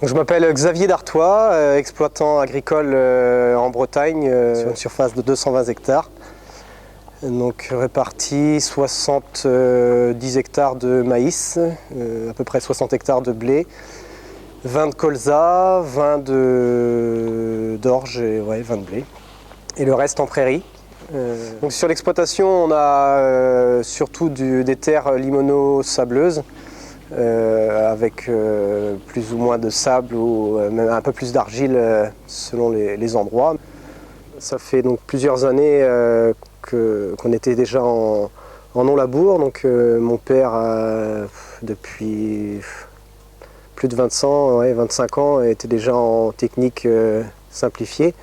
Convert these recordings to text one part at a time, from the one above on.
Je m'appelle Xavier Dartois, exploitant agricole en Bretagne sur une surface de 220 hectares. Donc répartis 70 hectares de maïs, à peu près 60 hectares de blé, 20 de colza, 20 d'orge et 20 de blé. Et le reste en prairie. Donc sur l'exploitation, on a surtout des terres limono-sableuses. Avec plus ou moins de sable ou même un peu plus d'argile selon les endroits. Ça fait donc plusieurs années qu'on était déjà en non-labour. Donc mon père, depuis plus de 25 ans, était déjà en technique simplifiée.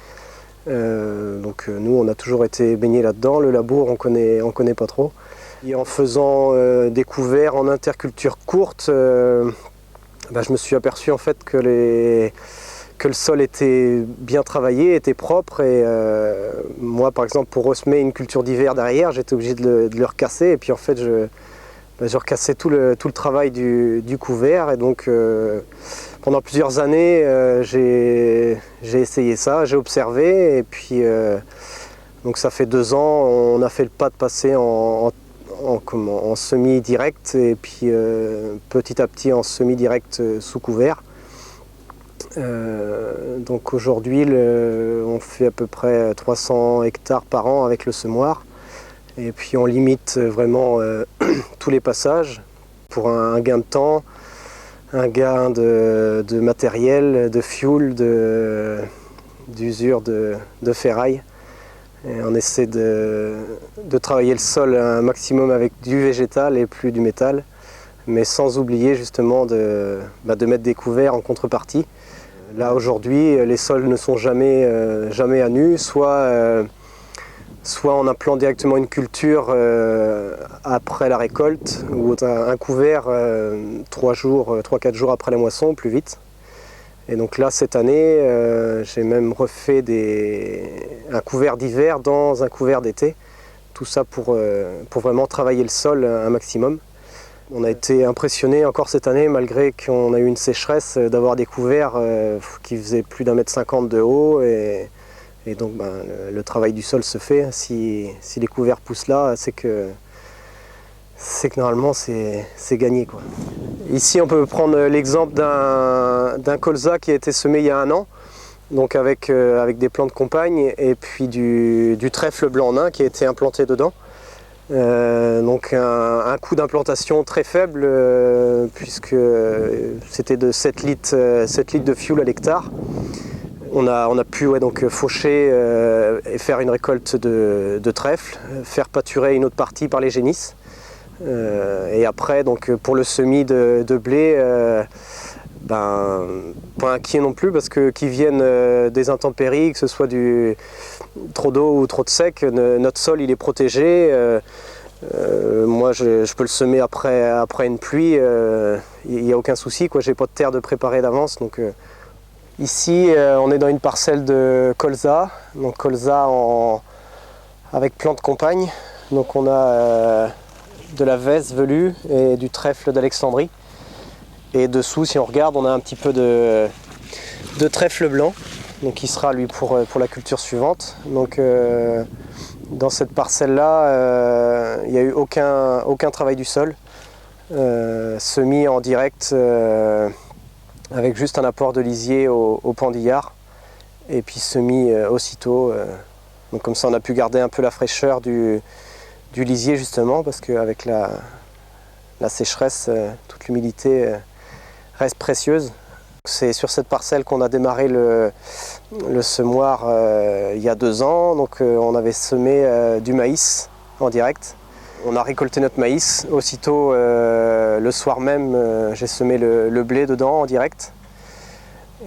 Donc nous, on a toujours été baignés là-dedans. Le labour, on connaît pas trop. Et en faisant des couverts en interculture courte, je me suis aperçu en fait que le sol était bien travaillé, était propre. Et moi, par exemple, pour ressemer une culture d'hiver derrière, j'étais obligé de le recasser. Et puis en fait, je recassais tout le travail du couvert. Et donc, pendant plusieurs années, j'ai essayé ça, j'ai observé. Et puis, donc ça fait 2 ans, on a fait le pas de passer en semi-direct et puis petit à petit en semi-direct sous couvert. Donc aujourd'hui on fait à peu près 300 hectares par an avec le semoir et puis on limite vraiment tous les passages pour un gain de temps, un gain de matériel, de fuel, d'usure de ferraille. Et on essaie de travailler le sol un maximum avec du végétal et plus du métal, mais sans oublier justement de mettre des couverts en contrepartie. Là aujourd'hui, les sols ne sont jamais à nu, soit on implant directement une culture après la récolte, ou un couvert 3-4 jours après la moisson, plus vite. Et donc là, cette année, j'ai même refait un couvert d'hiver dans un couvert d'été. Tout ça pour vraiment travailler le sol un maximum. On a été impressionnés encore cette année, malgré qu'on a eu une sécheresse, d'avoir des couverts qui faisaient plus d'1,50 m de haut. Et donc le travail du sol se fait. Si les couverts poussent là, c'est que normalement c'est gagné, quoi. Ici on peut prendre l'exemple d'un colza qui a été semé il y a 1 an, donc avec des plants de compagne et puis du trèfle blanc nain qui a été implanté dedans. Donc un coût d'implantation très faible puisque c'était de 7 litres de fuel à l'hectare. On a pu donc faucher et faire une récolte de trèfle, faire pâturer une autre partie par les génisses. Et après, donc, pour le semis de blé, pas inquiet non plus parce que qu'ils viennent des intempéries, que ce soit trop d'eau ou trop de sec, notre sol il est protégé. Moi je peux le semer après une pluie, il n'y a aucun souci, quoi. J'ai pas de terre de préparer d'avance. Donc, ici on est dans une parcelle de colza, donc colza avec plants de compagne. Donc on a de la vesse velue et du trèfle d'Alexandrie. Et dessous, si on regarde, on a un petit peu de trèfle blanc, donc qui sera lui pour la culture suivante. Donc dans cette parcelle-là, il n'y a eu aucun travail du sol, semis en direct avec juste un apport de lisier au pendillard et puis semis aussitôt. Donc comme ça, on a pu garder un peu la fraîcheur du lisier justement, parce qu'avec la sécheresse, toute l'humidité reste précieuse. C'est sur cette parcelle qu'on a démarré le semoir il y a 2 ans. Donc on avait semé du maïs en direct. On a récolté notre maïs. Aussitôt, le soir même, j'ai semé le blé dedans en direct.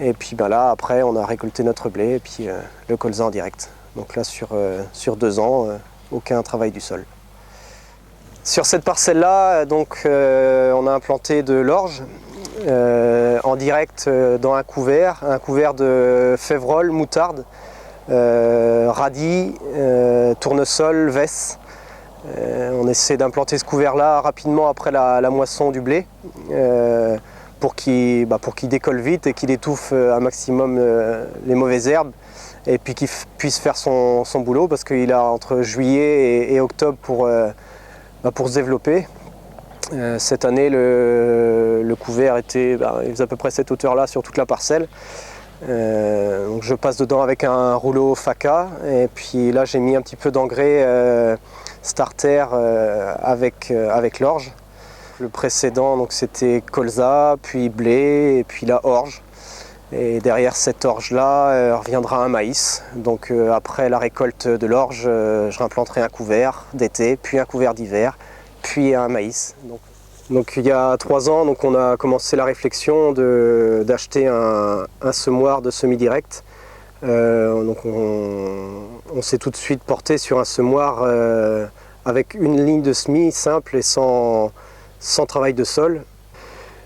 Et puis là, après, on a récolté notre blé et puis le colza en direct. Donc là, sur 2 ans, aucun travail du sol. Sur cette parcelle-là, donc, on a implanté de l'orge en direct dans un couvert de févrole, moutarde, radis, tournesol, vesse. On essaie d'implanter ce couvert-là rapidement après la moisson du blé pour qu'il décolle vite et qu'il étouffe un maximum les mauvaises herbes et puis qu'il puisse faire son boulot parce qu'il a entre juillet et octobre pour se développer. Cette année, le couvert il faisait à peu près cette hauteur-là sur toute la parcelle. Donc je passe dedans avec un rouleau Faca et puis là j'ai mis un petit peu d'engrais starter avec l'orge. Le précédent donc c'était colza, puis blé et puis la orge. Et derrière cette orge-là reviendra un maïs. Donc après la récolte de l'orge, je réimplanterai un couvert d'été, puis un couvert d'hiver, puis un maïs. Donc il y a 3 ans, donc on a commencé la réflexion d'acheter un semoir de semi-direct. Donc on s'est tout de suite porté sur un semoir avec une ligne de semis simple et sans travail de sol.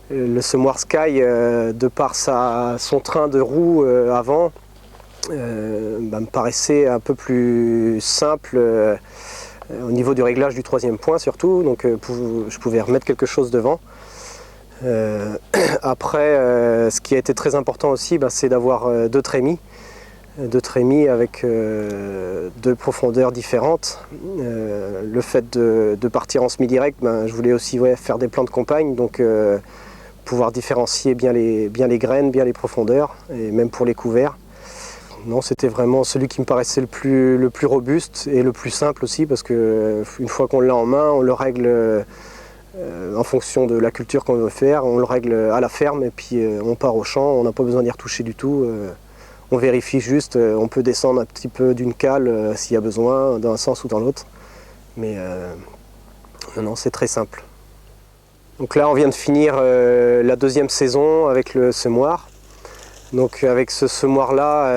Le semoir Sky, de par son train de roue avant, me paraissait un peu plus simple au niveau du réglage du 3e point surtout, donc je pouvais remettre quelque chose devant. Après, ce qui a été très important aussi, c'est d'avoir 2 trémies. 2 trémies avec 2 profondeurs différentes. Le fait de partir en semi-direct, je voulais aussi faire des plants de compagne, donc pouvoir différencier bien les graines, bien les profondeurs, et même pour les couverts. Non, c'était vraiment celui qui me paraissait le plus robuste et le plus simple aussi, parce qu'une fois qu'on l'a en main, on le règle en fonction de la culture qu'on veut faire, on le règle à la ferme et puis on part au champ, on n'a pas besoin d'y retoucher du tout. On vérifie juste, on peut descendre un petit peu d'une cale s'il y a besoin, dans un sens ou dans l'autre. Mais non, c'est très simple. Donc là, on vient de finir la 2e saison avec le semoir. Donc avec ce semoir-là,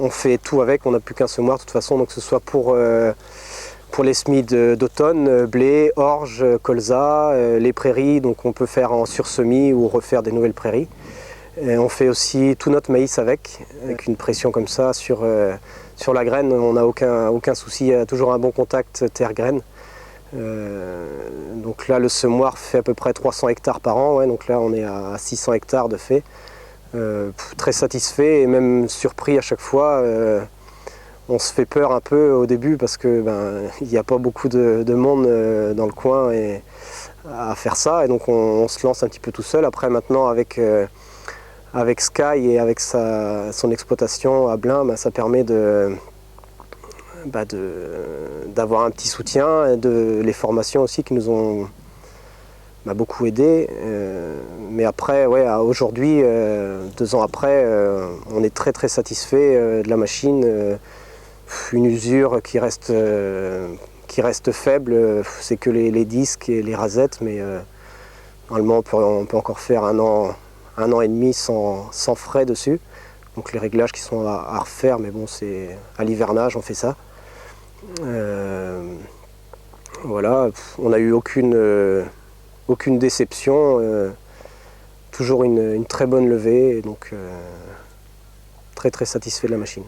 on fait tout avec, on n'a plus qu'un semoir de toute façon, donc que ce soit pour les semis d'automne, blé, orge, colza, les prairies, donc on peut faire en sursemis ou refaire des nouvelles prairies. Et on fait aussi tout notre maïs avec une pression comme ça sur la graine, on n'a aucun souci, il y a toujours un bon contact terre-graine. Donc là le semoir fait à peu près 300 hectares par an, donc là on est à 600 hectares de fait. Très satisfait et même surpris à chaque fois. On se fait peur un peu au début parce que il n'y a pas beaucoup de monde dans le coin à faire ça, et donc on se lance un petit peu tout seul. Après maintenant avec Sky et avec son exploitation à Blain, ça permet d'avoir un petit soutien et les formations aussi qui nous ont beaucoup aidé. Mais après, aujourd'hui, 2 ans après, on est très très satisfait de la machine. Une usure qui reste faible, c'est que les disques et les rasettes, mais normalement on peut encore faire un an et demi sans frais dessus. Donc les réglages qui sont à refaire, mais bon, c'est à l'hivernage on fait ça. Voilà, on n'a eu aucune déception, toujours une très bonne levée, et donc très très satisfait de la machine.